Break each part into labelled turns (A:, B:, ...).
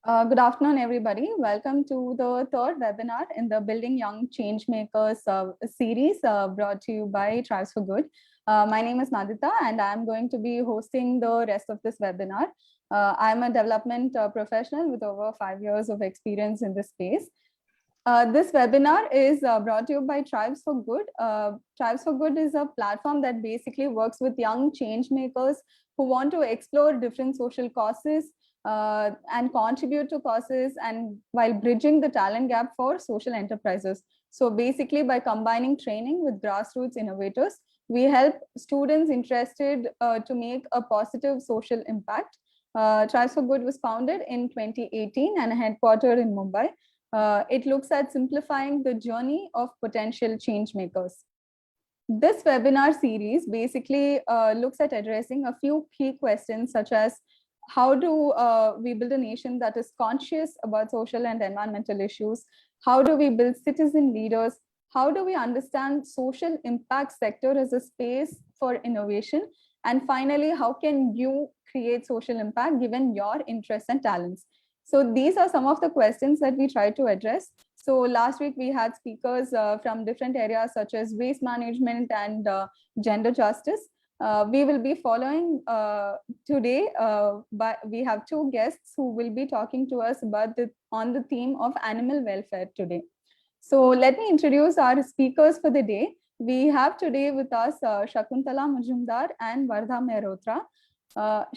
A: Good afternoon, everybody. Welcome to the third webinar in the Building Young Changemakers series brought to you by Tribes for Good. My name is Nadita, and I'm going to be hosting the rest of this webinar. I'm a development professional with over 5 years of experience in this space. This webinar is brought to you by Tribes for Good. Tribes for Good is a platform that basically works with young change makers who want to explore different social causes and contribute to causes, and while bridging the talent gap for social enterprises. So basically, by combining training with grassroots innovators, we help students interested to make a positive social impact. Tribes for Good was founded in 2018 and headquartered in Mumbai. It looks at simplifying the journey of potential change makers. This webinar series basically looks at addressing a few key questions, such as how do we build a nation that is conscious about social and environmental issues? How do we build citizen leaders? How do we understand social impact sector as a space for innovation? And finally, how can you create social impact given your interests and talents? So these are some of the questions that we try to address. So last week we had speakers from different areas such as waste management and gender justice. We will be following today, but we have two guests who will be talking to us about on the theme of animal welfare today. So let me introduce our speakers for the day. We have today with us Shakuntala Majumdar and Vardha Mehrotra.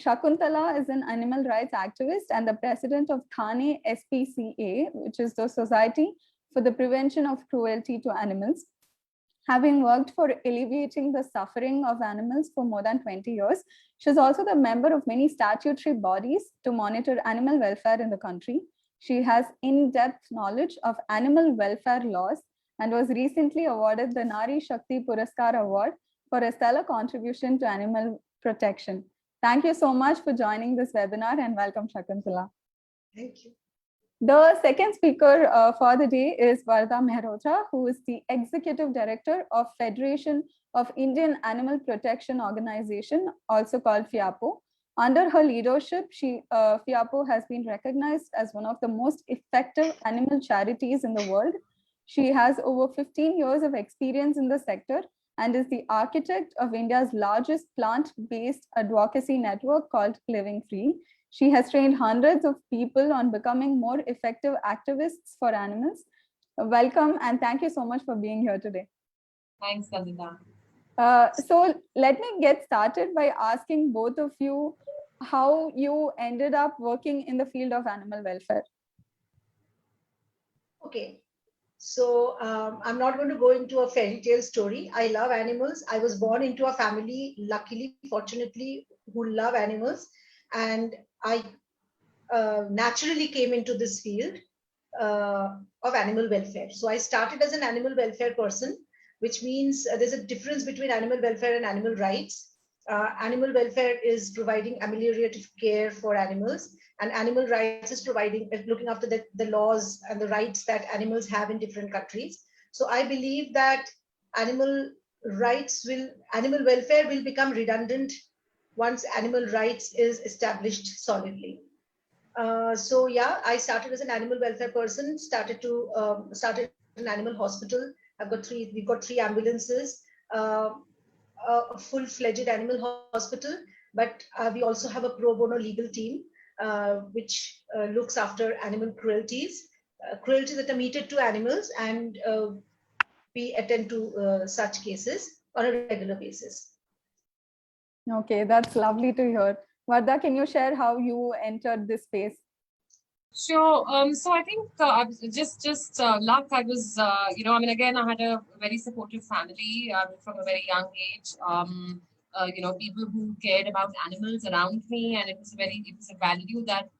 A: Shakuntala is an animal rights activist and the president of Thane SPCA, which is the Society for the Prevention of Cruelty to Animals. Having worked for alleviating the suffering of animals for more than 20 years, she is also the member of many statutory bodies to monitor animal welfare in the country. She has in-depth knowledge of animal welfare laws and was recently awarded the Nari Shakti Puraskar Award for a stellar contribution to animal protection. Thank you so much for joining this webinar and welcome, Shakuntala.
B: Thank you.
A: The second speaker for the day is Vardha Mehrotra, who is the Executive Director of Federation of Indian Animal Protection Organization, also called FIAPO. Under her leadership, FIAPO has been recognized as one of the most effective animal charities in the world. She has over 15 years of experience in the sector and is the architect of India's largest plant-based advocacy network called Living Free. She has trained hundreds of people on becoming more effective activists for animals. Welcome and thank you so much for being here today.
B: Thanks, Nandita.
A: So let me get started by asking both of you how you ended up working in the field of animal welfare.
B: Okay. So I'm not going to go into a fairy tale story. I love animals. I was born into a family, luckily, fortunately, who love animals. And I naturally came into this field of animal welfare. So I started as an animal welfare person, which means there's a difference between animal welfare and animal rights. Animal welfare is providing ameliorative care for animals, and animal rights is providing looking after the laws and the rights that animals have in different countries. So I believe that animal welfare will become redundant once animal rights is established solidly. So yeah, I started as an animal welfare person. Started an animal hospital. We've got three ambulances, a full-fledged animal hospital, but we also have a pro bono legal team which looks after animal cruelties that are meted to animals, and we attend to such cases on a regular basis.
A: Okay, that's lovely to hear. Vardha, can you share how you entered this space?
C: Sure. So I think just luck. I was, I mean, again, I had a very supportive family from a very young age. People who cared about animals around me, and it was a value that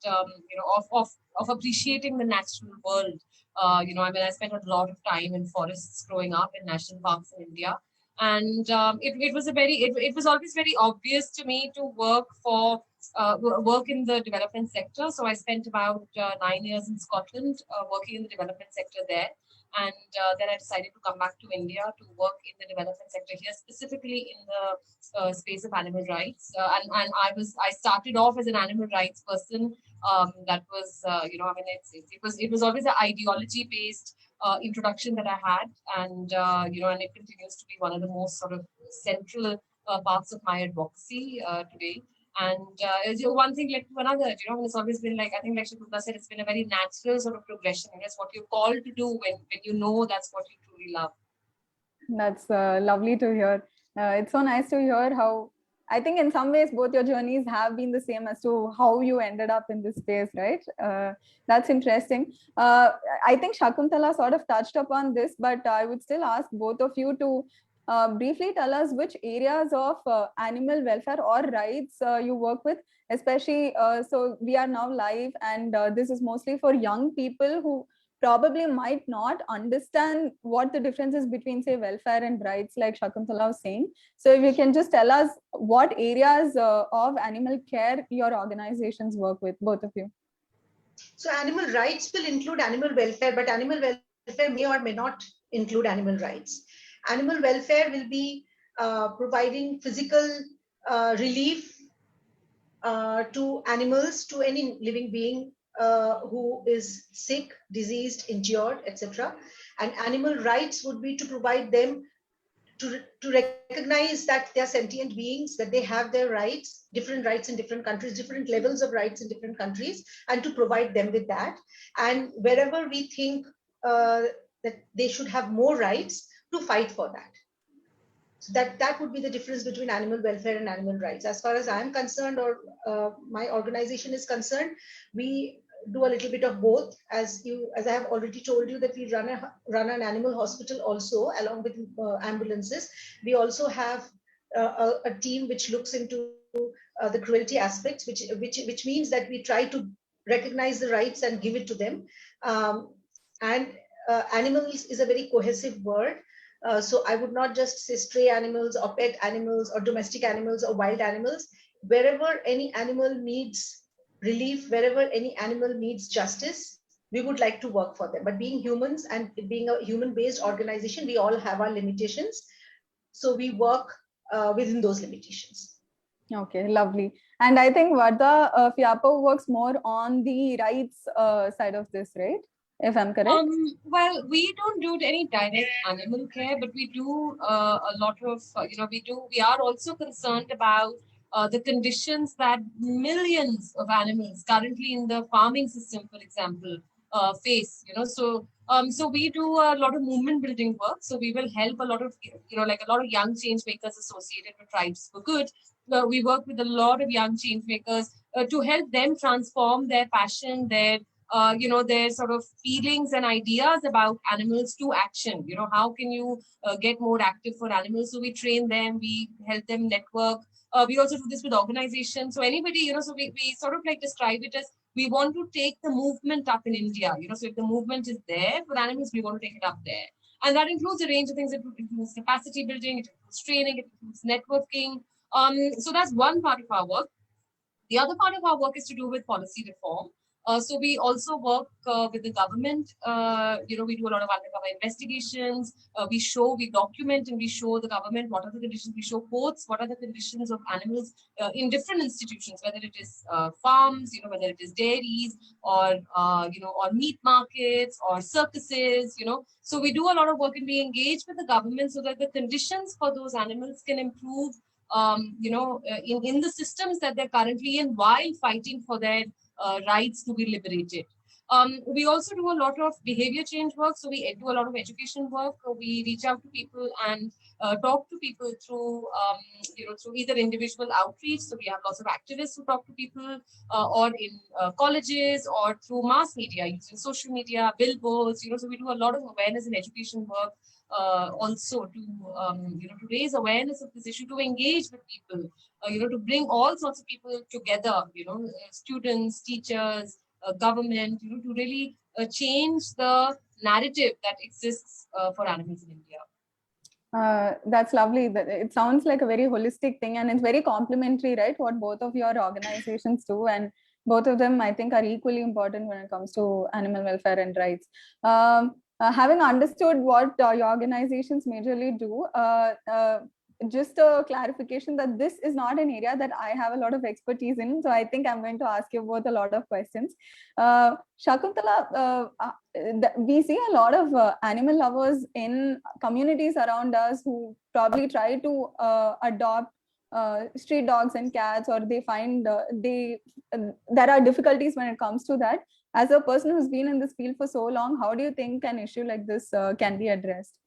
C: of appreciating the natural world. I mean, I spent a lot of time in forests growing up in national parks in India, and it was always very obvious to me to work in the development sector. So I spent about 9 years in Scotland working in the development sector there. And then I decided to come back to India to work in the development sector here, specifically in the space of animal rights. And I started off as an animal rights person. That was, I mean, it was always an ideology based introduction that I had, and and it continues to be one of the most sort of central parts of my advocacy today. And one thing led to another, and it's always been like, I think like Shakuntala said, it's been a very natural sort of progression. And it's what you're called to do when you know that's what you truly love.
A: That's lovely to hear. It's so nice to hear how, I think in some ways, both your journeys have been the same as to how you ended up in this space, right? That's interesting. I think Shakuntala sort of touched upon this, but I would still ask both of you to briefly tell us which areas of animal welfare or rights you work with, especially so we are now live, and this is mostly for young people who probably might not understand what the difference is between, say, welfare and rights, like Shakuntala was saying. So if you can just tell us what areas of animal care your organizations work with, both of you.
B: So animal rights will include animal welfare, but animal welfare may or may not include animal rights. Animal welfare will be providing physical relief to animals, to any living being who is sick, diseased, injured, etc. And animal rights would be to provide them to recognize that they are sentient beings, that they have their rights, different rights in different countries, different levels of rights in different countries, and to provide them with that. And wherever we think that they should have more rights, to fight for that. So that would be the difference between animal welfare and animal rights. As far as I'm concerned, or my organization is concerned, we do a little bit of both. As I have already told you, that we run an animal hospital also, along with ambulances. We also have a team which looks into the cruelty aspects, which means that we try to recognize the rights and give it to them. And animals is a very cohesive word. So I would not just say stray animals or pet animals or domestic animals or wild animals. Wherever any animal needs relief, wherever any animal needs justice, we would like to work for them. But being humans and being a human-based organization, we all have our limitations. So we work within those limitations.
A: Okay, lovely. And I think Vardha Fiapo works more on the rights side of this, right? If I'm correct.
C: Well, we don't do any direct animal care, but we do a lot of, we are also concerned about the conditions that millions of animals currently in the farming system, for example, face, so we do a lot of movement building work. So we will help a lot of, like a lot of young change makers associated with Tribes for Good. We work with a lot of young change makers to help them transform their passion, their sort of feelings and ideas about animals to action. How can you get more active for animals? So we train them, we help them network. We also do this with organizations. So anybody, so we sort of like describe it as, we want to take the movement up in India. So if the movement is there for animals, we want to take it up there. And that includes a range of things. It includes capacity building, it includes training, it includes networking. So that's one part of our work. The other part of our work is to do with policy reform. So we also work with the government. We do a lot of undercover investigations. We document and we show the government what are the conditions. We show courts what are the conditions of animals in different institutions, whether it is farms, whether it is dairies, or or meat markets or circuses. So we do a lot of work and we engage with the government so that the conditions for those animals can improve. In the systems that they're currently in, while fighting for their rights to be liberated. We also do a lot of behavior change work. So we do a lot of education work. We reach out to people and talk to people through, through either individual outreach. So we have lots of activists who talk to people, or in colleges, or through mass media, using social media, billboards. So we do a lot of awareness and education work. Also to raise awareness of this issue, to engage with people, to bring all sorts of people together, students, teachers, government, to really change the narrative that exists for animals in India.
A: That's lovely. It sounds like a very holistic thing, and it's very complementary, right? What both of your organizations do, and both of them, I think, are equally important when it comes to animal welfare and rights. Having understood what your organizations majorly do, just a clarification that this is not an area that I have a lot of expertise in. So I think I'm going to ask you both a lot of questions. Shakuntala, we see a lot of animal lovers in communities around us who probably try to adopt street dogs and cats, or they find there are difficulties when it comes to that. As a person who's been in this field for so long, how do you think an issue like this can be addressed?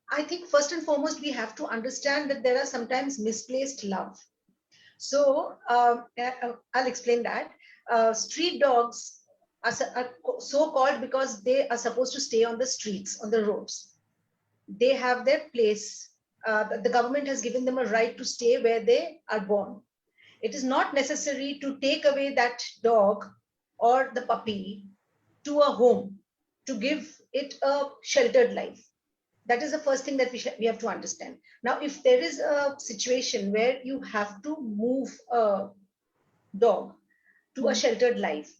B: I think first and foremost, we have to understand that there are sometimes misplaced love. So I'll explain that. Street dogs are so called because they are supposed to stay on the streets, on the roads. They have their place. The government has given them a right to stay where they are born. It is not necessary to take away that dog or the puppy to a home to give it a sheltered life. That is the first thing that we have to understand. Now, if there is a situation where you have to move a dog to a sheltered life,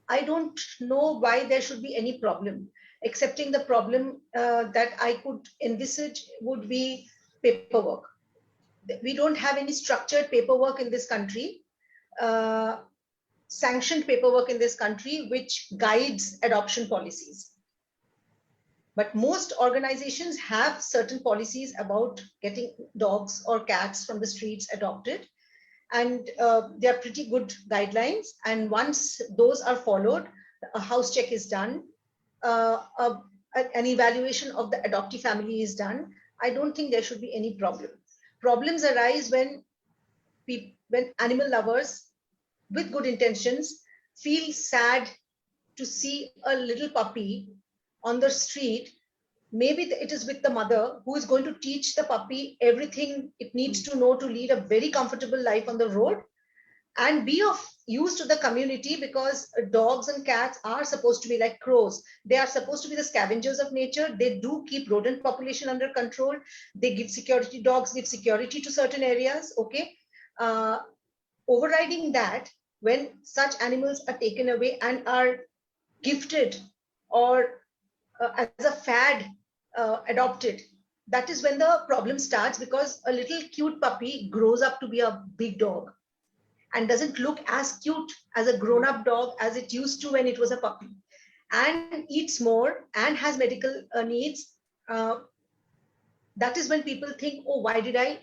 B: I don't know why there should be any problem, excepting the problem that I could envisage would be paperwork. We don't have any structured paperwork in this country, sanctioned paperwork in this country, which guides adoption policies. But most organizations have certain policies about getting dogs or cats from the streets adopted. And they are pretty good guidelines. And once those are followed, a house check is done, an evaluation of the adoptee family is done. I don't think there should be any problem. Problems arise when animal lovers with good intentions feel sad to see a little puppy on the street. Maybe it is with the mother who is going to teach the puppy everything it needs to know to lead a very comfortable life on the road and be of use to the community, because dogs and cats are supposed to be like crows. They are supposed to be the scavengers of nature. They do keep rodent population under control. They give security. Dogs give security to certain areas. Okay. Overriding that, when such animals are taken away and are gifted or as a fad adopted, that is when the problem starts, because a little cute puppy grows up to be a big dog and doesn't look as cute as a grown-up dog as it used to when it was a puppy, and eats more and has medical needs. That is when people think, oh, why did I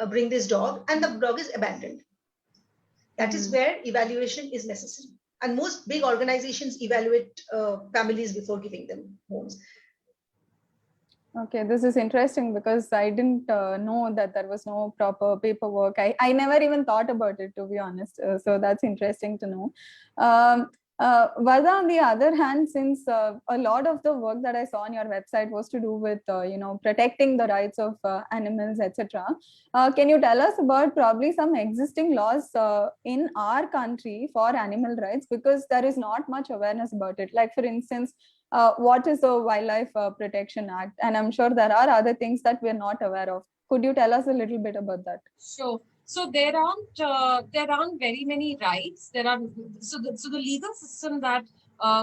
B: bring this dog? And the dog is abandoned. That is where evaluation is necessary. And most big organizations evaluate families before giving them homes.
A: Okay, this is interesting because I didn't know that there was no proper paperwork. I never even thought about it, to be honest. So that's interesting to know. Vardha, on the other hand, since a lot of the work that I saw on your website was to do with, protecting the rights of animals, etc. Can you tell us about probably some existing laws in our country for animal rights? Because there is not much awareness about it. Like, for instance, what is the Wildlife Protection Act? And I'm sure there are other things that we're not aware of. Could you tell us a little bit about that?
C: Sure. So there aren't very many rights. So the legal system that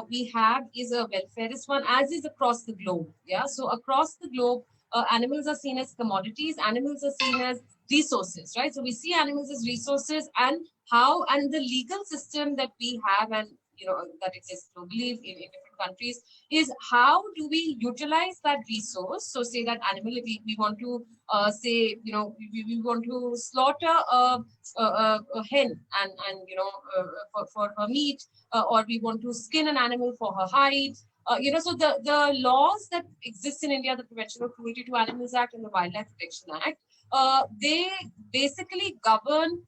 C: we have is a welfarist one, as is across the globe. Yeah. So across the globe, animals are seen as commodities. Animals are seen as resources, right? So we see animals as resources, and the legal system that we have, and that exists globally in different countries, is how do we utilize that resource? So say that animal, if we want to we want to slaughter a hen and for her meat, or we want to skin an animal for her hide. So the laws that exist in India, the Prevention of Cruelty to Animals Act and the Wildlife Protection Act, they basically govern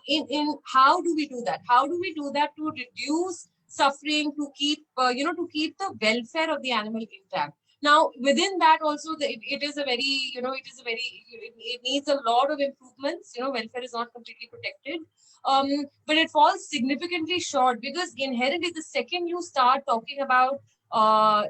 C: in how do we do that? How do we do that to reduce suffering, to keep the welfare of the animal intact? Now, within that also, it needs a lot of improvements. Welfare is not completely protected, but it falls significantly short, because inherently, the second you start talking about the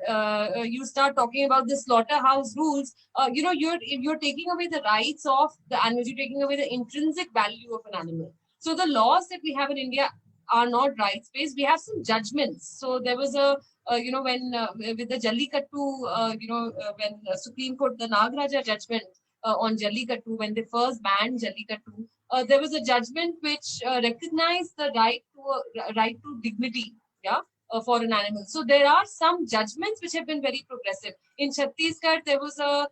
C: slaughterhouse rules, you're taking away the rights of the animals. You're taking away the intrinsic value of an animal. So the laws that we have in India are not rights-based. We have some judgments. So there was a, when with the Jallikattu, when the Supreme Court, the Nagaraja judgment on Jallikattu, when they first banned Jallikattu, there was a judgment which recognized the right to dignity, yeah, for an animal. So there are some judgments which have been very progressive. In Chhattisgarh, there was a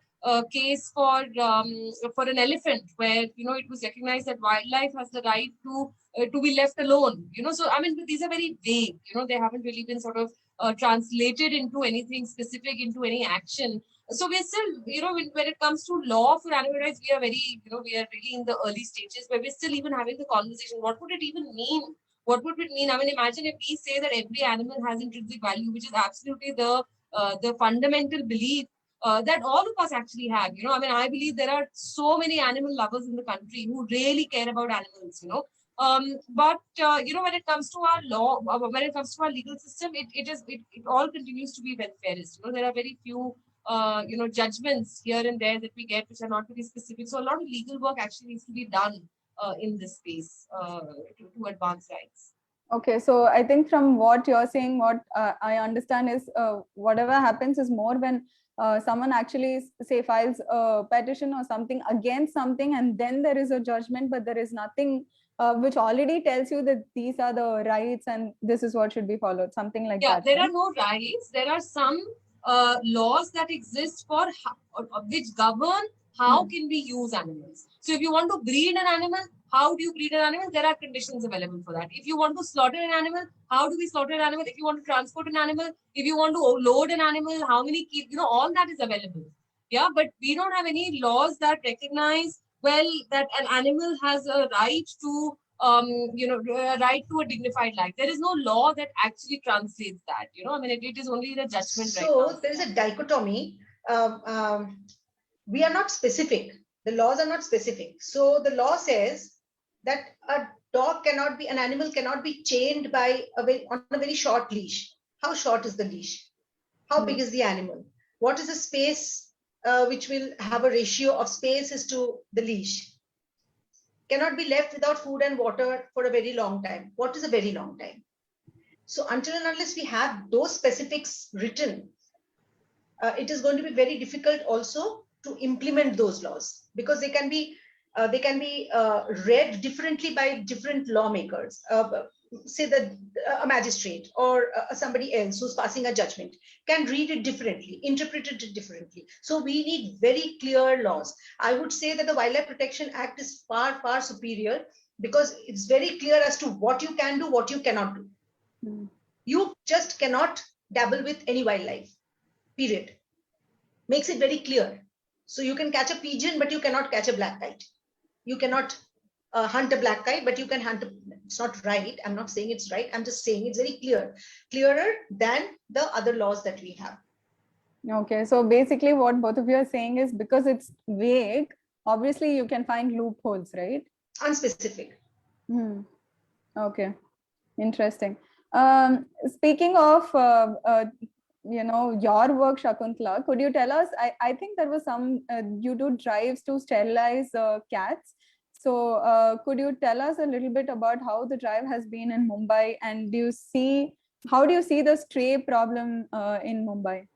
C: case for an elephant where it was recognized that wildlife has the right to be left alone. So I mean, these are very vague. They haven't really been sort of translated into anything specific, into any action. So we're still, when it comes to law for animal rights, we are we are really in the early stages where we're still even having the conversation. What would it even mean? What would it mean? I mean, imagine if we say that every animal has intrinsic value, which is absolutely the fundamental belief that all of us actually have. I mean, I believe there are so many animal lovers in the country who really care about animals. But when it comes to our law, when it comes to our legal system, it all continues to be welfareist. There are very few judgments here and there that we get which are not very specific. So a lot of legal work actually needs to be done in this space to advance rights.
A: Okay, so I think from what you're saying, what I understand is whatever happens is more when someone actually say files a petition or something against something, and then there is a judgment, but there is nothing which already tells you that these are the rights and this is what should be followed, something like that.
C: Yeah, there are no rights. There are some laws that exist for which govern how can we use animals. So if you want to breed an animal, how do you breed an animal? There are conditions available for that. If you want to slaughter an animal, how do we slaughter an animal? If you want to transport an animal, if you want to load an animal, how many kids, all that is available. Yeah, but we don't have any laws that recognize, well, that an animal has a right to a right to a dignified life. There is no law that actually translates that. I mean, it is only the judgment.
B: So there is a dichotomy. We are not specific. The laws are not specific. So the law says that an animal cannot be chained on a very short leash. How short is the leash? How big is the animal? What is the space which will have a ratio of spaces to the leash? Cannot be left without food and water for a very long time. What is a very long time? So until and unless we have those specifics written, it is going to be very difficult also to implement those laws, because they can be read differently by different lawmakers. Say that a magistrate or somebody else who's passing a judgment can read it differently, interpret it differently. So we need very clear laws. I would say that the Wildlife Protection Act is far, far superior, because it's very clear as to what you can do, what you cannot do. You just cannot dabble with any wildlife, period. Makes it very clear. So you can catch a pigeon, but you cannot catch a black kite. You cannot hunt a black kite, but you can hunt it's not right. I'm not saying it's right. I'm just saying it's very clearer than the other laws that we have.
A: Okay, so basically what both of you are saying is, because it's vague, obviously you can find loopholes, right?
B: Unspecific.
A: Okay, interesting. Speaking of your work, Shakuntala, could you tell us, I think there was some you do drives to sterilize cats. So could you tell us a little bit about how the drive has been in Mumbai, and how do you see the stray problem in Mumbai?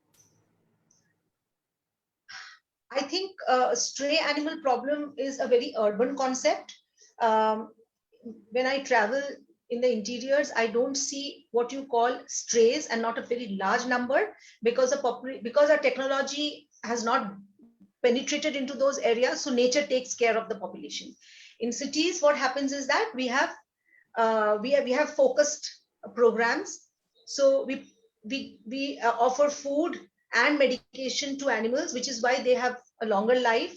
B: I think stray animal problem is a very urban concept. When I travel in the interiors, I don't see what you call strays, and not a very large number, because our technology has not penetrated into those areas. So nature takes care of the population. In cities, what happens is that we have focused programs. So we offer food and medication to animals, which is why they have a longer life.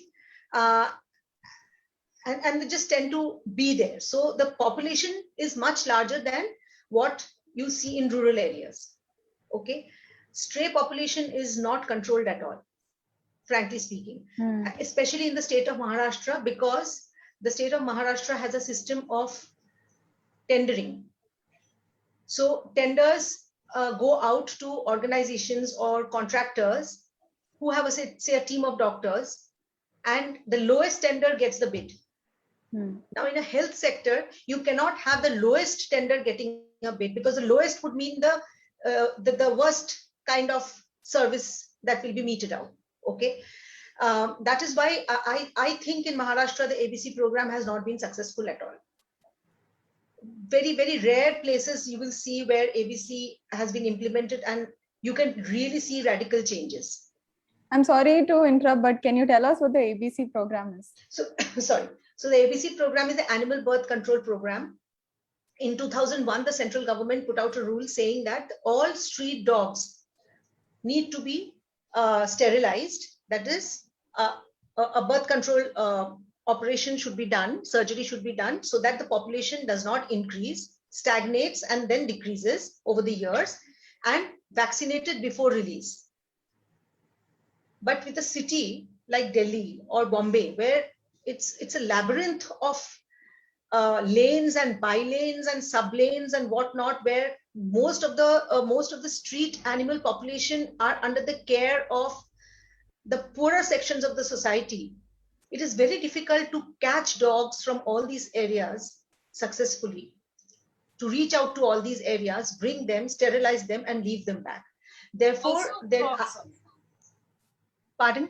B: And they just tend to be there. So the population is much larger than what you see in rural areas. Okay. Stray population is not controlled at all, frankly speaking, especially in the state of Maharashtra, because the state of Maharashtra has a system of tendering. So tenders go out to organizations or contractors who have say a team of doctors, and the lowest tender gets the bid. Now, in a health sector, you cannot have the lowest tender getting a bid, because the lowest would mean the worst kind of service that will be meted out. Okay. That is why I think in Maharashtra, the ABC program has not been successful at all. Very, very rare places you will see where ABC has been implemented and you can really see radical changes.
A: I'm sorry to interrupt, but can you tell us what the ABC program is?
B: So, sorry. So the ABC program is the Animal Birth Control Program. In 2001, the central government put out a rule saying that all street dogs need to be sterilized. That is, a birth control operation should be done, surgery should be done, so that the population does not increase, stagnates, and then decreases over the years, and vaccinated before release. But with a city like Delhi or Bombay, where it's a labyrinth of lanes and by-lanes and sub-lanes and whatnot, where most of the street animal population are under the care of the poorer sections of the society, it is very difficult to catch dogs from all these areas successfully, to reach out to all these areas, bring them, sterilize them, and leave them back. Therefore, pardon?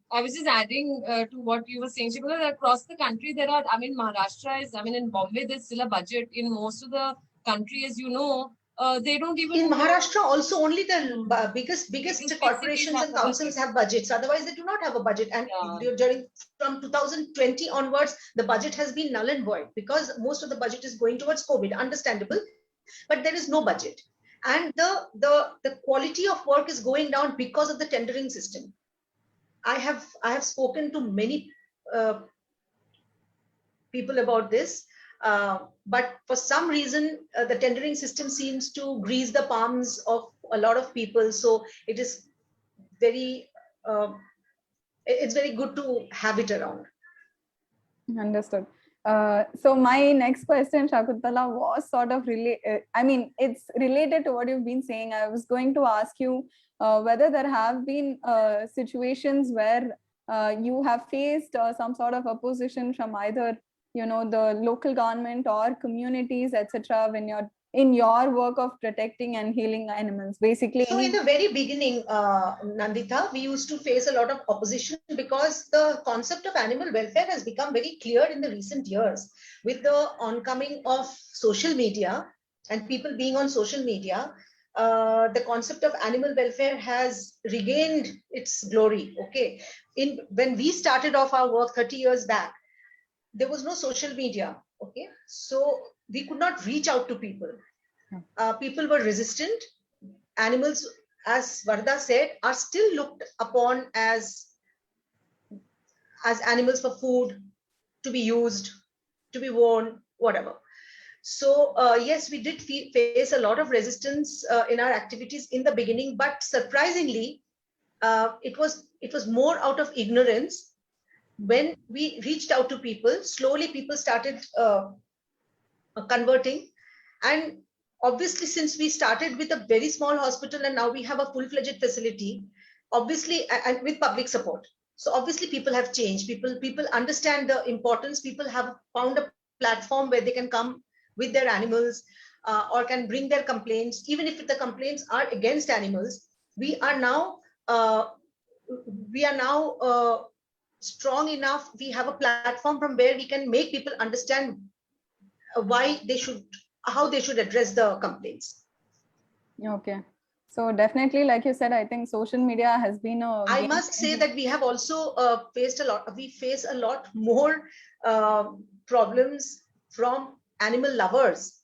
C: I was just adding to what you were saying, because across the country there are, Maharashtra is, in Bombay there's still a budget. In most of the country, as you know, they don't even.
B: In Maharashtra also only the biggest corporations and councils have budgets. Otherwise, they do not have a budget. And during from 2020 onwards, the budget has been null and void, because most of the budget is going towards COVID. Understandable, but there is no budget, and the quality of work is going down because of the tendering system. I have spoken to many people about this, but for some reason the tendering system seems to grease the palms of a lot of people. So it is very it's very good to have it around.
A: Understood. So my next question, Shakuntala, was sort of it's related to what you've been saying. I was going to ask you whether there have been situations where you have faced some sort of opposition from either, the local government or communities, etc., when you're in your work of protecting and healing animals, basically.
B: So in the very beginning, Nandita, we used to face a lot of opposition, because the concept of animal welfare has become very clear in the recent years. With the oncoming of social media and people being on social media, the concept of animal welfare has regained its glory. Okay, when we started off our work 30 years back, there was no social media. Okay, so we could not reach out to people. People were resistant. Animals, as Varda said, are still looked upon as animals for food, to be used, to be worn, whatever. So yes, we did face a lot of resistance in our activities in the beginning, but surprisingly, it was more out of ignorance. When we reached out to people, slowly people started converting. And obviously, since we started with a very small hospital and now we have a full-fledged facility, obviously, and with public support. So obviously people have changed. People understand the importance. People have found a platform where they can come with their animals or can bring their complaints. Even if the complaints are against animals, we are now strong enough. We have a platform from where we can make people understand how they should address the complaints.
A: Okay. So definitely, like you said, I think social media has been
B: I must say that we have also face a lot more problems from animal lovers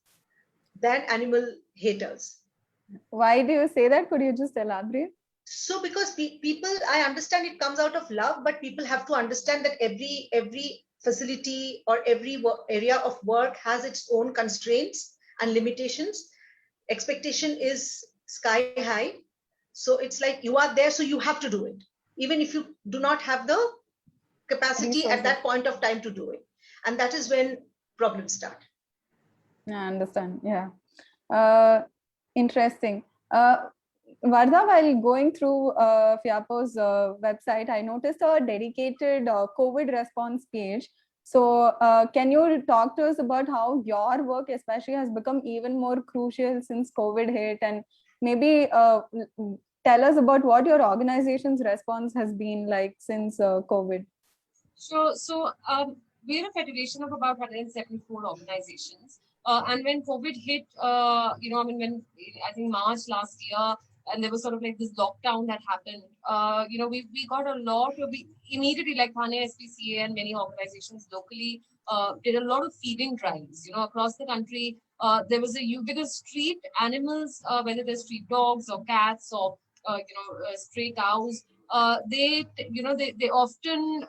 B: than animal haters.
A: Why do you say that? Could you just elaborate?
B: So because people, I understand it comes out of love, but people have to understand that every facility or every area of work has its own constraints and limitations. Expectation is sky high. So it's like you are there, so you have to do it, even if you do not have the capacity at that point of time to do it. And that is when problems start.
A: I understand. Yeah. Interesting. Vardha, while going through FIAPO's website, I noticed a dedicated COVID response page So can you talk to us about how your work especially has become even more crucial since COVID hit, and maybe tell us about what your organization's response has been like since COVID?
C: We're a federation of about 174 organizations. And when COVID hit, when I think March last year, and there was sort of like this lockdown that happened, we got a lot of, we immediately, like Thane SPCA and many organizations locally, did a lot of feeding drives, across the country. There was because street animals, whether they're street dogs or cats or, stray cows, they often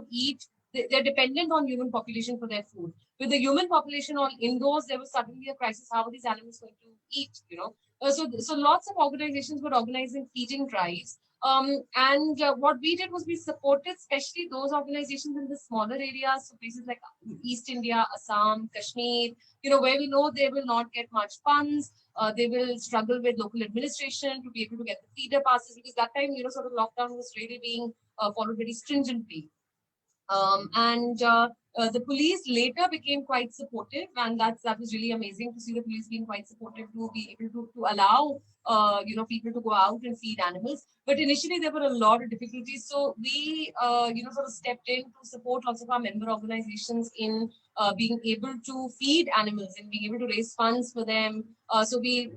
C: eat. They're dependent on human population for their food. With the human population all indoors, there was suddenly a crisis. How are these animals going to eat? So lots of organizations were organizing feeding drives. And what we did was we supported especially those organizations in the smaller areas, so places like East India, Assam, Kashmir, where we know they will not get much funds. They will struggle with local administration to be able to get the feeder passes, because that time, sort of lockdown was really being followed very stringently. And the police later became quite supportive, and that was really amazing to see the police being quite supportive to be able to allow people to go out and feed animals. But initially there were a lot of difficulties, so we sort of stepped in to support lots of our member organizations in being able to feed animals and being able to raise funds for them. So we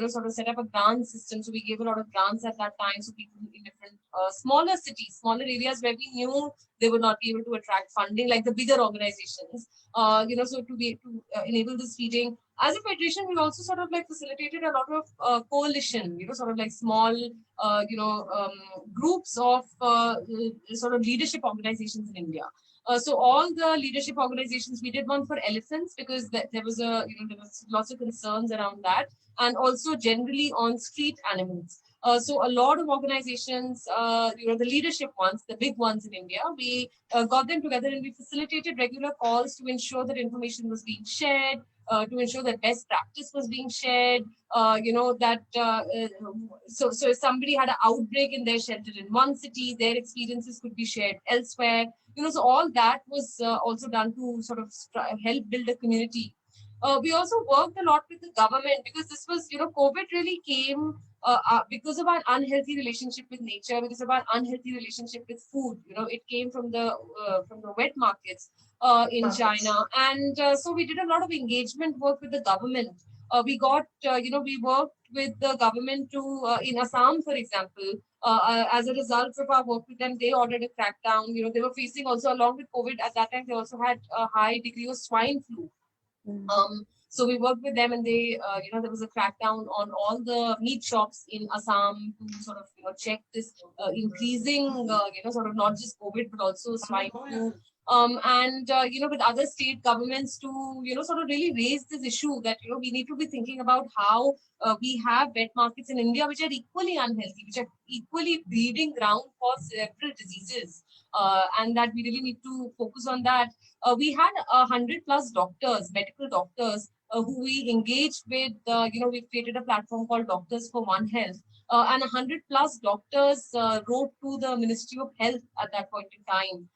C: sort of set up a grant system. So we gave a lot of grants at that time, so people in different smaller cities, smaller areas where we knew they would not be able to attract funding like the bigger organizations, so to enable this feeding. As a federation, we also sort of like facilitated a lot of coalition, sort of like small, groups of sort of leadership organizations in India. So all the leadership organizations, we did one for elephants because there was there was lots of concerns around that, and also generally on street animals. So a lot of organizations, the leadership ones, the big ones in India, we got them together and we facilitated regular calls to ensure that information was being shared, to ensure that best practice was being shared. So if somebody had an outbreak in their shelter in one city, their experiences could be shared elsewhere. So all that was also done to sort of help build a community. We also worked a lot with the government because this was, COVID really came because of our unhealthy relationship with nature, because of our unhealthy relationship with food. It came from the wet markets in China, and so we did a lot of engagement work with the government. We worked with the government to in Assam, for example. As a result of our work with them, they ordered a crackdown. They were facing also, along with COVID at that time, they also had a high degree of swine flu. So we worked with them, and they, there was a crackdown on all the meat shops in Assam to sort of, check this increasing, sort of not just COVID but also swine flu. With other state governments to, sort of really raise this issue that, we need to be thinking about how we have wet markets in India which are equally unhealthy, which are equally breeding ground for several diseases, and that we really need to focus on that. We had 100+ doctors, medical doctors, who we engaged with. We created a platform called Doctors for One Health, and 100+ doctors wrote to the Ministry of Health at that point in time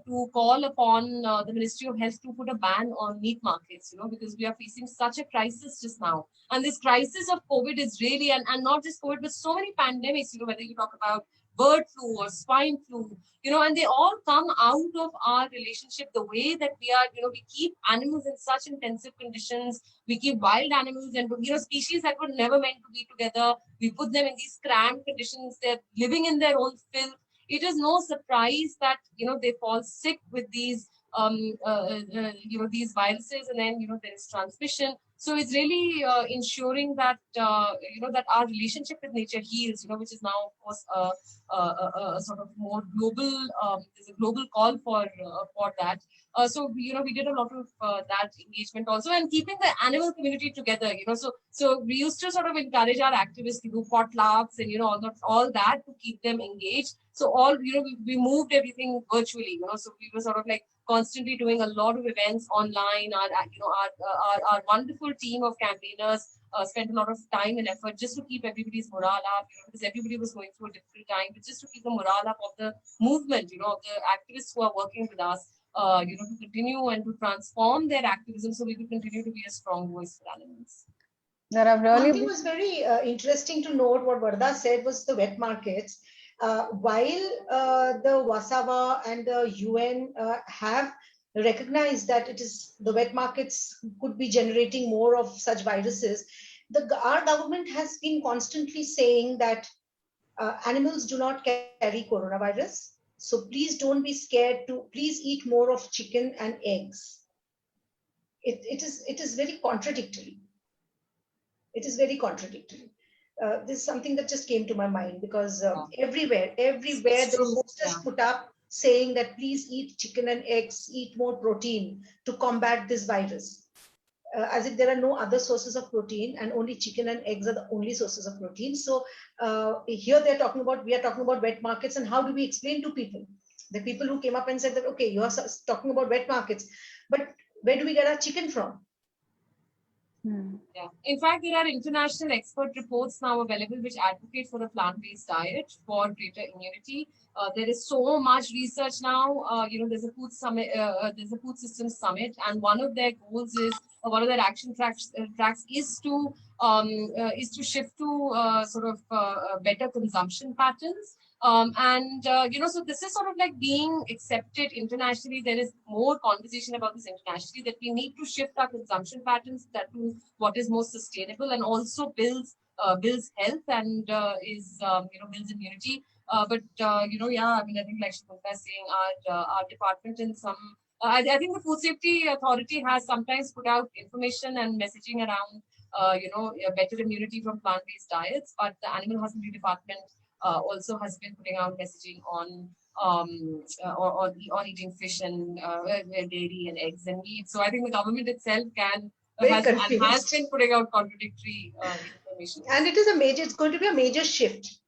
C: to call upon the Ministry of Health to put a ban on meat markets, because we are facing such a crisis just now. And this crisis of COVID is really, and not just COVID, but so many pandemics, whether you talk about bird flu or swine flu, and they all come out of our relationship, the way that we are, we keep animals in such intensive conditions. We keep wild animals and, species that were never meant to be together. We put them in these cramped conditions. They're living in their own filth. It is no surprise that, they fall sick with these, these viruses, and then, there is transmission. So it's really ensuring that, that our relationship with nature heals, which is now, of course, a sort of more global, there's a global call for that. So, we did a lot of that engagement also, and keeping the animal community together, so we used to sort of encourage our activists to do potlucks and, all that to keep them engaged. So all, we moved everything virtually, so we were sort of like constantly doing a lot of events online. Our wonderful team of campaigners spent a lot of time and effort just to keep everybody's morale up, because everybody was going through a difficult time, but just to keep the morale up of the movement, of the activists who are working with us. to continue and to transform their activism so we could continue to be a strong voice for animals.
A: There have
B: One
A: really
B: thing was very interesting to note what Vardha said was the wet markets. While the WASAWA and the UN have recognized that it is the wet markets could be generating more of such viruses, our government has been constantly saying that animals do not carry coronavirus. So please don't be scared to please eat more of chicken and eggs. It is very contradictory. It is very contradictory. This is something that just came to my mind because everywhere there are posters put up saying that please eat chicken and eggs, eat more protein to combat this virus. As if there are no other sources of protein and only chicken and eggs are the only sources of protein. So here we are talking about wet markets, and how do we explain to people? The people who came up and said that, okay, you are talking about wet markets, but where do we get our chicken from?
C: Yeah. In fact, there are international expert reports now available which advocate for a plant-based diet for greater immunity. There is so much research now. There's a food summit, there's a food systems summit, and one of their goals is one of their action tracks is to shift to better consumption patterns. So this is sort of like being accepted internationally. There is more conversation about this internationally, that we need to shift our consumption patterns to what is most sustainable and also builds health and builds immunity. I think like Shakuntala is saying, our department in some, I think the Food Safety Authority has sometimes put out information and messaging around, better immunity from plant-based diets, but the Animal Husbandry Department also has been putting out messaging on eating fish and dairy and eggs and meat. So I think the government itself has been putting out contradictory information.
B: And it's going to be a major shift,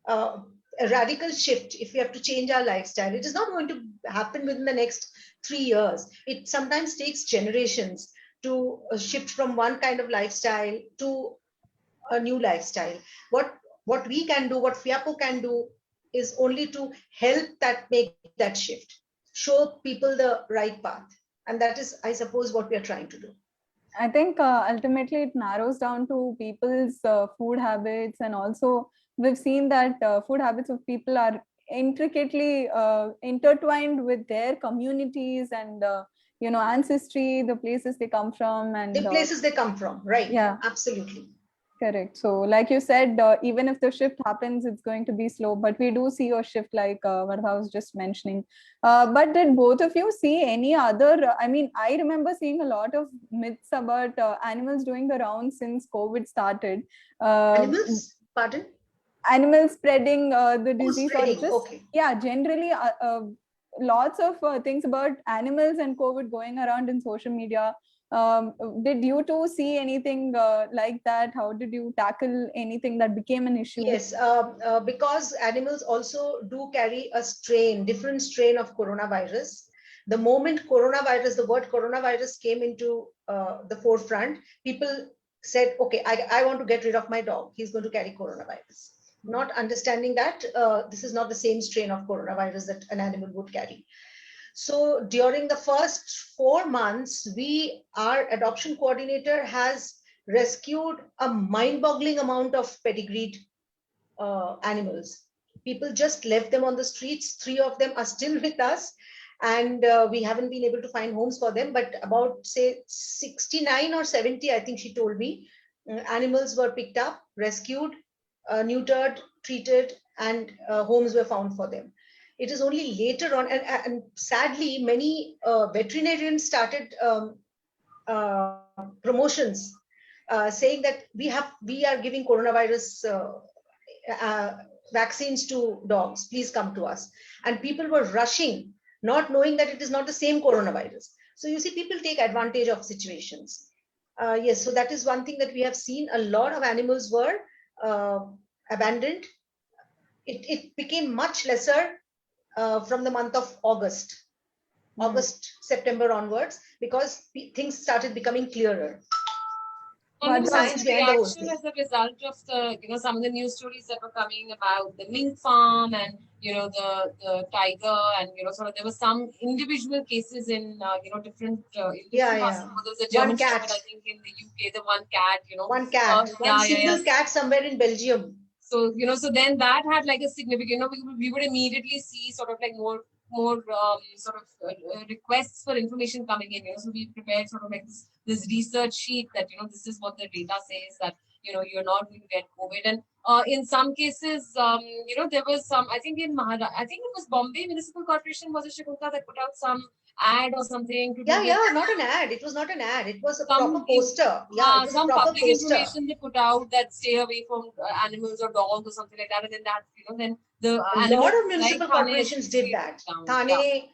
B: a radical shift if we have to change our lifestyle. It is not going to happen within the next 3 years. It sometimes takes generations to shift from one kind of lifestyle to a new lifestyle. What we can do, what FIAPO can do, is only to help make that shift, show people the right path. And that is, I suppose, what we are trying to do.
A: I think ultimately it narrows down to people's food habits, and also we've seen that food habits of people are intricately intertwined with their communities and ancestry, the places they come from, and
B: the places they come from, right?
A: Yeah,
B: absolutely.
A: Correct. So like you said, even if the shift happens, it's going to be slow, but we do see a shift like Vardha was just mentioning. But did both of you see any other, I remember seeing a lot of myths about animals doing the rounds since COVID started.
B: Animals? Pardon?
A: Animals spreading the disease.
B: Okay.
A: Yeah, generally lots of things about animals and COVID going around in social media. Did you two see anything like that? How did you tackle anything that became an issue?
B: Yes, because animals also do carry a different strain of coronavirus. The moment the word coronavirus came into the forefront, people said, okay, I want to get rid of my dog. He's going to carry coronavirus. Not understanding that this is not the same strain of coronavirus that an animal would carry. So during the first 4 months, our adoption coordinator has rescued a mind-boggling amount of pedigreed animals. People just left them on the streets. 3 of them are still with us, and we haven't been able to find homes for them. But about, say, 69 or 70, I think she told me, animals were picked up, rescued, neutered, treated, and homes were found for them. It is only later on, and sadly, many veterinarians started promotions saying that we are giving coronavirus vaccines to dogs. Please come to us. And people were rushing, not knowing that it is not the same coronavirus. So you see, people take advantage of situations. Yes, so that is one thing that we have seen. A lot of animals were abandoned. It became much lesser from the month of August, September onwards, because things started becoming clearer.
C: And there was
A: What
C: also
B: science
C: a
B: behind the whole
C: reaction
B: thing.
C: as a result of the, some of the news stories that were coming about the mink farm and, the tiger and, sort of there were some individual cases in, in
B: Yeah,
C: different parts of
B: yeah.
C: the world. There was a
B: One
C: German Shepherd,
B: cat,
C: I think, in the UK, the one cat,
B: one cat, one
C: yeah, yeah, yeah.
B: single cat somewhere in Belgium.
C: So, so then that had like a significant, we would immediately see sort of like more requests for information coming in, so we prepared sort of like this research sheet that, this is what the data says that, you're not going to get COVID. And in some cases, there was some, I think in Maharashtra, I think it was Bombay Municipal Corporation, was it Shakunta, that put out some ad or something to do
B: Yeah,
C: with
B: yeah, not an ad. It was not an ad. It was a proper
C: some
B: poster. Yeah, it was a
C: some
B: proper
C: public
B: poster.
C: information they put out that stay away from animals or dogs or something like that, and then that, then the
B: A lot
C: animals
B: of
C: like
B: municipal
C: Thane
B: corporations did
C: especially
B: that.
C: down. Yeah,
B: Thane,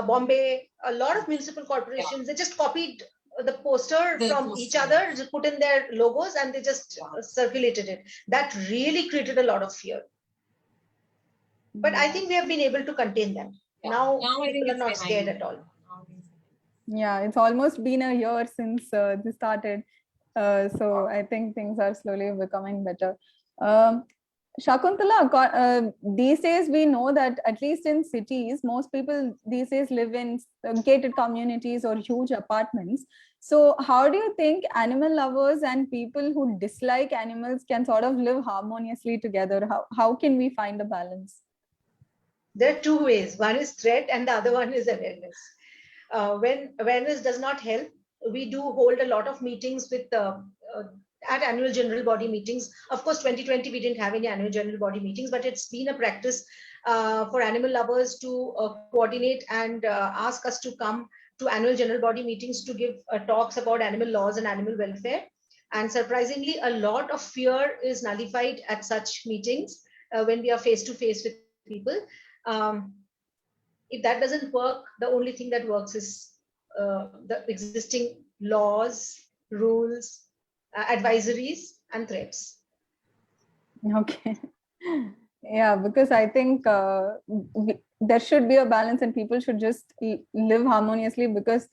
B: Bombay, a lot of municipal corporations, they just copied the poster
C: the
B: from each other, just put in their logos and they just circulated it. That really created a lot of fear. But I think we have been able to contain them.
C: Yeah.
B: Now
C: Now I think
B: people are
C: it's
B: not
C: behind
B: scared
C: you.
B: at all.
A: Yeah, it's almost been a year since this started. So I think things are slowly becoming better. Shakuntala, these days we know that at least in cities, most people these days live in gated communities or huge apartments. So how do you think animal lovers and people who dislike animals can sort of live harmoniously together? How can we find a balance?
B: There are two ways. One is threat and the other one is awareness. When awareness does not help, we do hold a lot of meetings with at annual general body meetings. Of course, 2020 we didn't have any annual general body meetings, but it's been a practice for animal lovers to coordinate and ask us to come to annual general body meetings to give talks about animal laws and animal welfare. And surprisingly, a lot of fear is nullified at such meetings when we are face to face with people. If that doesn't work, the only thing that works is the existing laws, rules, advisories, and threats.
A: Okay. Yeah, because I think there should be a balance and people should just live harmoniously, because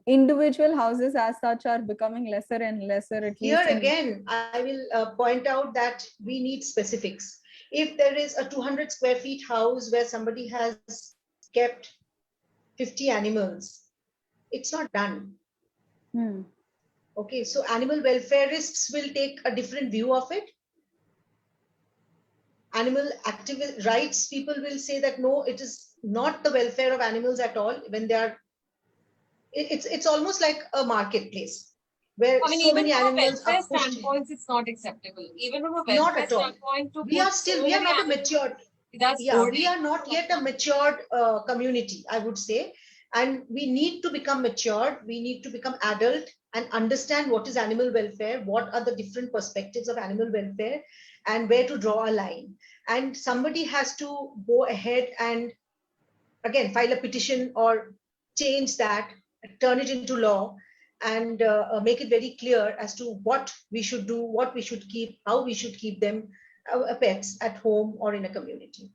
A: individual houses as such are becoming lesser and lesser. At
B: Here
A: least
B: again, I will point out that we need specifics. If there is a 200 square feet house where somebody has kept 50 animals, it's not done. Okay, so animal welfareists will take a different view of it. Animal activist rights people will say that no, it is not the welfare of animals at all. When they are, it's almost like a marketplace where so many animals are pushed.
C: Standpoints, it's not acceptable. Even from a
B: welfare
C: not at standpoint,
B: all. We are not a matured. We are not yet a matured community, I would say. And we need to become matured. We need to become adult and understand what is animal welfare, what are the different perspectives of animal welfare, and where to draw a line. And somebody has to go ahead and, again, file a petition or change that, turn it into law, and make it very clear as to what we should do, what we should keep, how we should keep them, pets at home or in a community.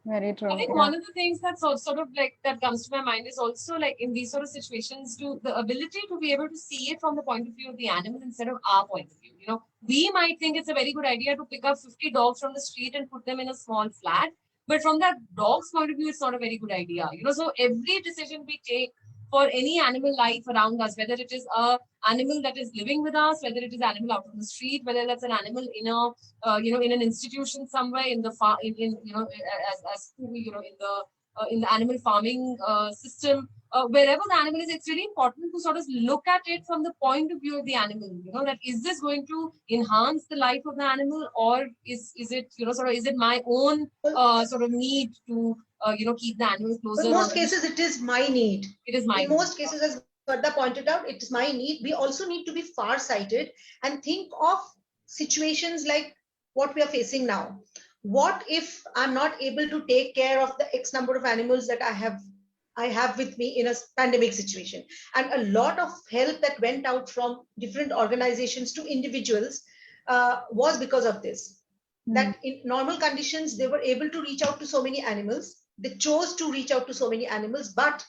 A: Very true.
C: I think one of the things that's sort of like that comes to my mind is also like in these sort of situations, to the ability to be able to see it from the point of view of the animal instead of our point of view. We might think it's a very good idea to pick up 50 dogs from the street and put them in a small flat, but from that dog's point of view, it's not a very good idea. So every decision we take for any animal life around us, whether it is a animal that is living with us, whether it is animal out on the street, whether that's an animal in a in an institution somewhere in the in the animal farming system, wherever the animal is, it's really important to sort of look at it from the point of view of the animal. That is this going to enhance the life of the animal, or is it is it my own sort of need to keep the animal closer?
B: In most cases, it is my need.
C: It is my
B: need. Most cases, as Varda pointed out, it is my need. We also need to be far-sighted and think of situations like what we are facing now. What if I'm not able to take care of the X number of animals that I have with me in a pandemic situation? And a lot of help that went out from different organizations to individuals was because of this. That in normal conditions, they were able to reach out to so many animals. They chose to reach out to so many animals, but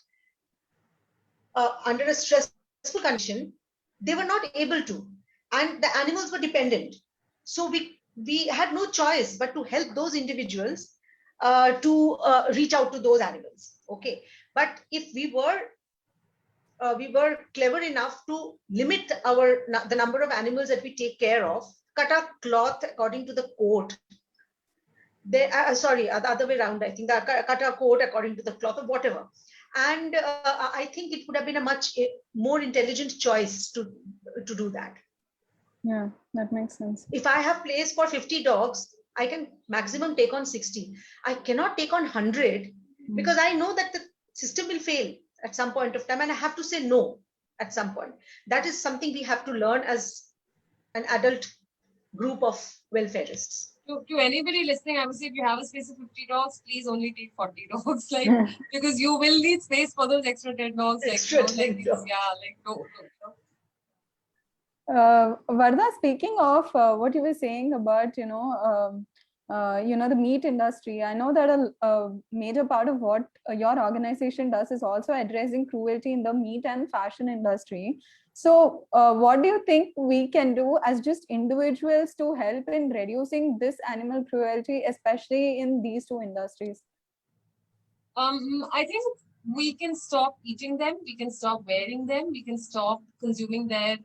B: under a stressful condition, they were not able to. and the animals were dependent. So we had no choice but to help those individuals to reach out to those animals. Okay, but if we were clever enough to limit the number of animals that we take care of, cut our cloth according to the coat. The other way around. I think cut our coat according to the cloth or whatever. And I think it would have been a much more intelligent choice to do that.
A: Yeah, that makes sense.
B: If I have place for 50 dogs, I can maximum take on 60. I cannot take on 100 because I know that the system will fail at some point of time, and I have to say no at some point. That is something we have to learn as an adult group of welfareists.
C: To anybody listening, I would say if you have a space of 50 dogs, please only take 40 dogs, like because you will need space for those extra 10 dogs.
A: Vardha, speaking of what you were saying about the meat industry, I know that a major part of what your organization does is also addressing cruelty in the meat and fashion industry. So what do you think we can do as just individuals to help in reducing this animal cruelty, especially in these two industries?
C: I think we can stop eating them, we can stop wearing them, we can stop consuming their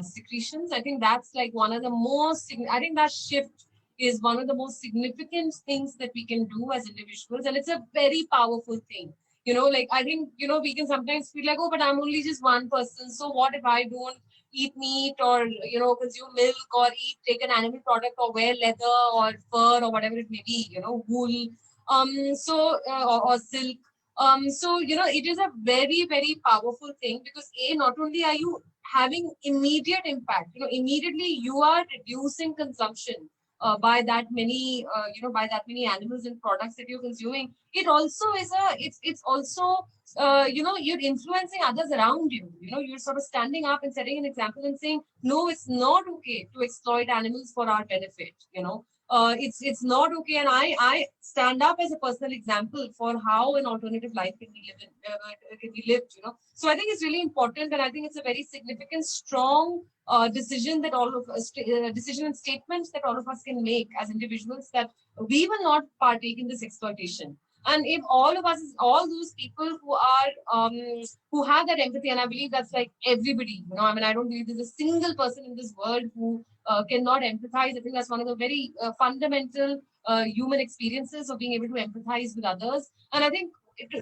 C: secretions. I think that's like one of the most, I think that shift is one of the most significant things that we can do as individuals. And it's a very powerful thing. Like I think, we can sometimes feel like, oh, but I'm only just one person. So what if I don't eat meat or, consume milk or take an animal product or wear leather or fur or whatever it may be, wool, or silk. So, it is a very, very powerful thing because not only are you having immediate impact, immediately you are reducing consumption by that many, animals and products that you're consuming. It also is it's also, you're influencing others around you. You're sort of standing up and setting an example and saying, no, it's not okay to exploit animals for our benefit, it's not okay, and I stand up as a personal example for how an alternative life can be lived. So I think it's really important, and I think it's a very significant, strong decision that all of us, decision and statements that all of us can make as individuals, that we will not partake in this exploitation. And if all of us, all those people who are who have that empathy, and I believe that's like everybody, I don't believe there's a single person in this world who cannot empathize. I think that's one of the very fundamental human experiences of being able to empathize with others. And I think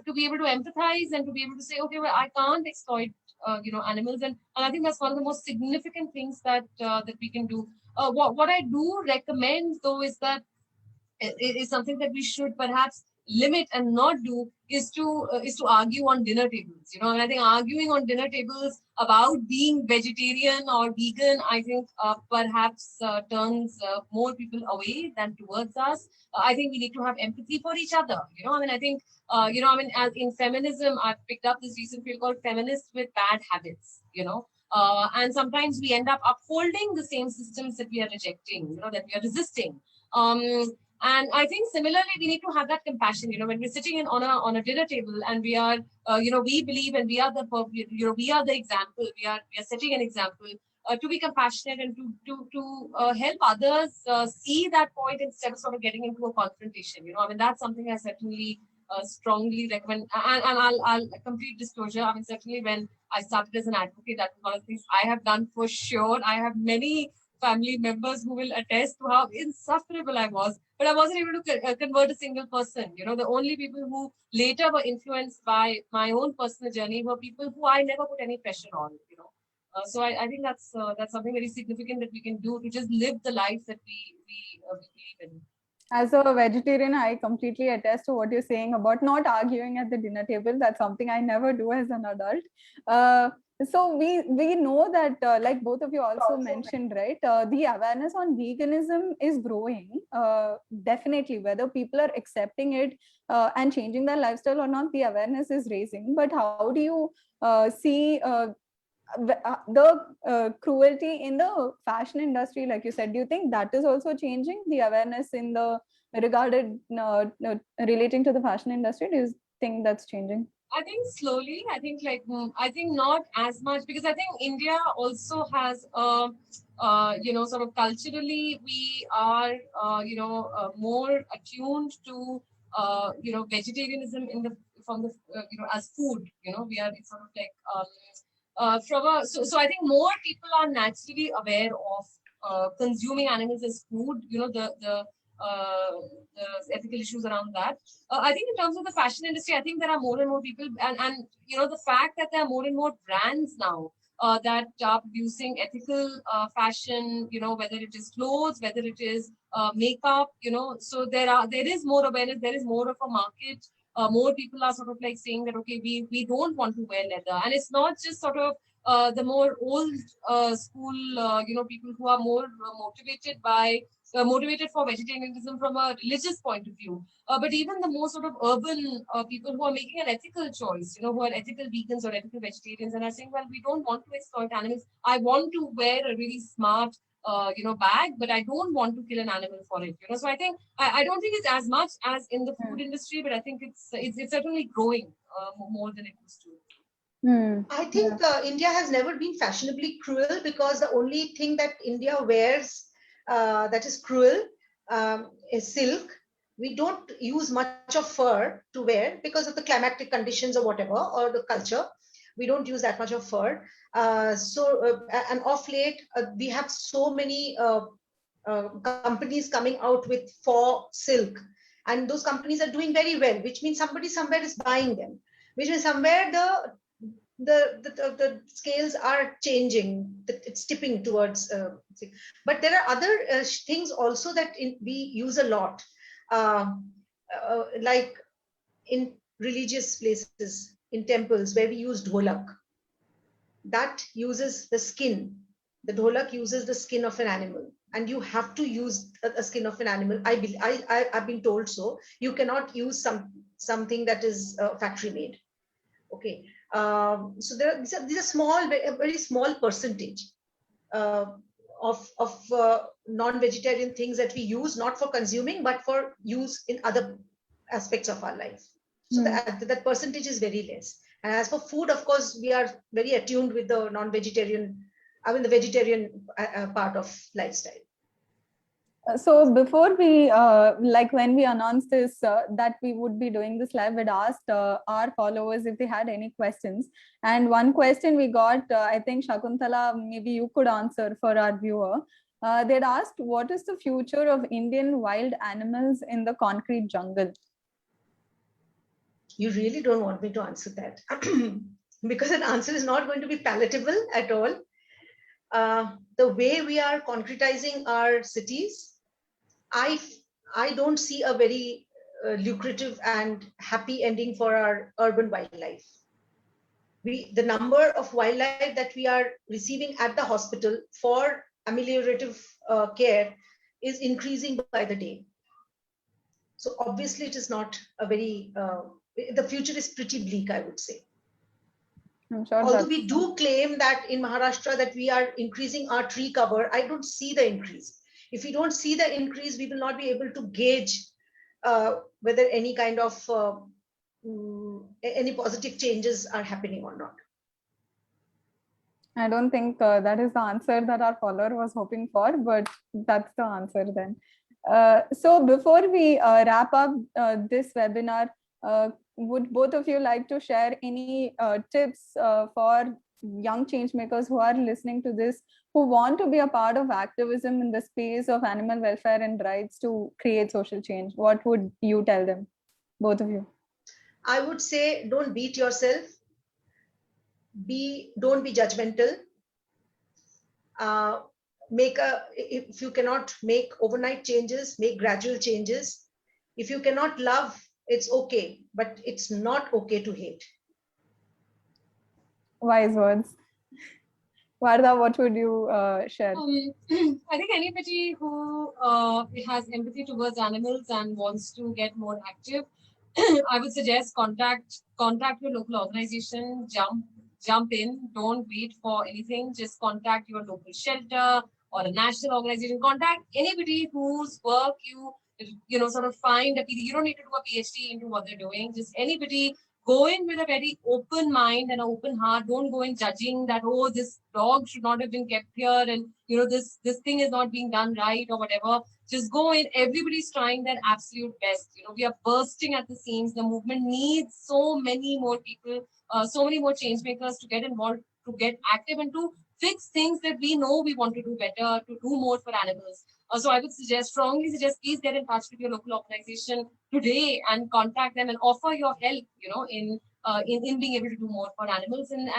C: to be able to empathize and to be able to say, okay, well, I can't exploit animals, and I think that's one of the most significant things that that we can do. What I do recommend, though, is that it is something that we should perhaps limit and not do, is to argue on dinner tables, and I think arguing on dinner tables about being vegetarian or vegan, I think perhaps turns more people away than towards us. I think we need to have empathy for each other, I think as in feminism, I've picked up this recent field called feminists with bad habits, and sometimes we end up upholding the same systems that we are rejecting, that we are resisting. And I think similarly, we need to have that compassion, when we're sitting on a dinner table and we are, we believe, and we are we are the example, we are setting an example to be compassionate and to help others see that point instead of sort of getting into a confrontation. That's something I certainly strongly recommend. And I'll complete disclosure. Certainly when I started as an advocate, that was one of the things I have done for sure. I have many family members who will attest to how insufferable I was, but I wasn't able to convert a single person. The only people who later were influenced by my own personal journey were people who I never put any pressure on. So I think that's something very significant that we can do, to just live the life that we believe in.
A: As a vegetarian, I completely attest to what you're saying about not arguing at the dinner table. That's something I never do as an adult. So we know that, like both of you also mentioned, right? The awareness on veganism is growing. Definitely, whether people are accepting it and changing their lifestyle or not, the awareness is raising. But how do you see the cruelty in the fashion industry, like you said? Do you think that is also changing, the awareness in the regarded relating to the fashion industry? Do you think that's changing?
C: I think slowly. I think I think not as much because I think India also has sort of culturally we are more attuned to vegetarianism in the from the as food. We are it's sort of like from a so I think more people are naturally aware of consuming animals as food. Uh, the ethical issues around that. I think in terms of the fashion industry, I think there are more and more people, and the fact that there are more and more brands now that are producing ethical fashion, whether it is clothes, whether it is makeup, so there is more awareness, there is more of a market. More people are sort of like saying that okay, we don't want to wear leather, and it's not just sort of the more old school, people who are more motivated for vegetarianism from a religious point of view. But even the more sort of urban people who are making an ethical choice, who are ethical vegans or ethical vegetarians and are saying, well, we don't want to exploit animals. I want to wear a really smart, bag, but I don't want to kill an animal for it. So I think I don't think it's as much as in the food industry, but I think it's certainly growing more than it used to.
B: I think India has never been fashionably cruel because the only thing that India wears that is cruel is silk. We don't use much of fur to wear because of the climatic conditions or whatever, or the culture. We don't use that much of fur. And off late, we have so many companies coming out with faux silk. And those companies are doing very well, which means somebody somewhere is buying them, which means somewhere the scales are changing, it's tipping towards but there are other things also that we use a lot, like in religious places, in temples where we use dholak, that uses the dholak uses the skin of an animal, and you have to use a skin of an animal. I've been told so. You cannot use something that is factory made. Okay. So these are small, very small percentage of non-vegetarian things that we use, not for consuming, but for use in other aspects of our life. So that percentage is very less. And as for food, of course, we are very attuned with the non-vegetarian, the vegetarian part of lifestyle.
A: So before we, when we announced this, that we would be doing this live, we'd asked our followers if they had any questions. And one question we got, I think Shakuntala, maybe you could answer for our viewer. They'd asked, what is the future of Indian wild animals in the concrete jungle?
B: You really don't want me to answer that because an answer is not going to be palatable at all. The way we are concretizing our cities, I don't see a very lucrative and happy ending for our urban wildlife. The number of wildlife that we are receiving at the hospital for ameliorative care is increasing by the day. So obviously it is not a very, the future is pretty bleak, I would say.
A: I'm sure.
B: Although we do claim that in Maharashtra that we are increasing our tree cover, I don't see the increase. If we don't see the increase, we will not be able to gauge whether any kind of any positive changes are happening or not.
A: I don't think that is the answer that our follower was hoping for, but that's the answer then. So before we wrap up this webinar, would both of you like to share any tips for young change makers who are listening to this, who want to be a part of activism in the space of animal welfare and rights to create social change? What would you tell them, both of you?
B: I would say don't beat yourself. Don't be judgmental. If you cannot make overnight changes, make gradual changes. If you cannot love, it's okay, but it's not okay to hate.
A: Wise words. Vardha, what would you share?
C: I think anybody who has empathy towards animals and wants to get more active, I would suggest contact your local organization, jump in, don't wait for anything, just contact your local shelter or a national organization, contact anybody whose work you sort of find, you don't need to do a PhD into what they're doing, just anybody go in with a very open mind and an open heart. Don't go in judging that, oh, this dog should not have been kept here, and this thing is not being done right or whatever. Just go in. Everybody's trying their absolute best. We are bursting at the seams. The movement needs so many more people, so many more change makers to get involved, to get active, and to fix things that we know we want to do better, to do more for animals. So I would strongly suggest, please get in touch with your local organization today and contact them and offer your help, in being able to do more for animals. And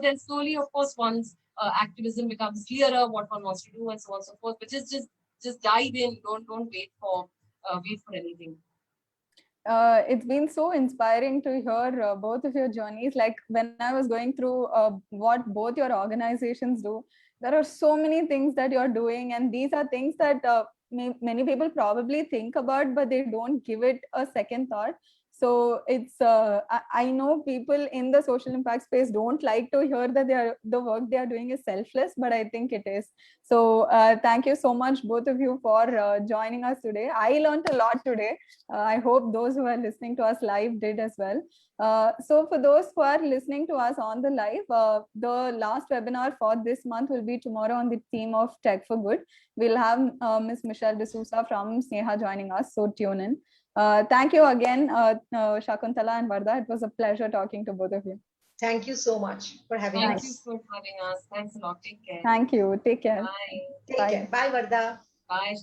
C: then slowly, of course, once activism becomes clearer, what one wants to do and so on and so forth. But just dive in. Don't wait for anything.
A: It's been so inspiring to hear both of your journeys. Like when I was going through what both your organizations do, there are so many things that you're doing, and these are things that many people probably think about, but they don't give it a second thought. So it's I know people in the social impact space don't like to hear that the work they are doing is selfless, but I think it is. So thank you so much, both of you, for joining us today. I learned a lot today. I hope those who are listening to us live did as well. So for those who are listening to us on the live, the last webinar for this month will be tomorrow on the theme of Tech for Good. We'll have Ms. Michelle D'Souza from Sneha joining us, so tune in. Thank you again, Shakuntala and Vardha. It was a pleasure talking to both of you.
B: Thank you so much for having us.
C: Thank you for having us. Thanks a lot. Take care.
A: Thank you. Take care.
C: Bye.
B: Take care. Bye, Vardha.
C: Bye.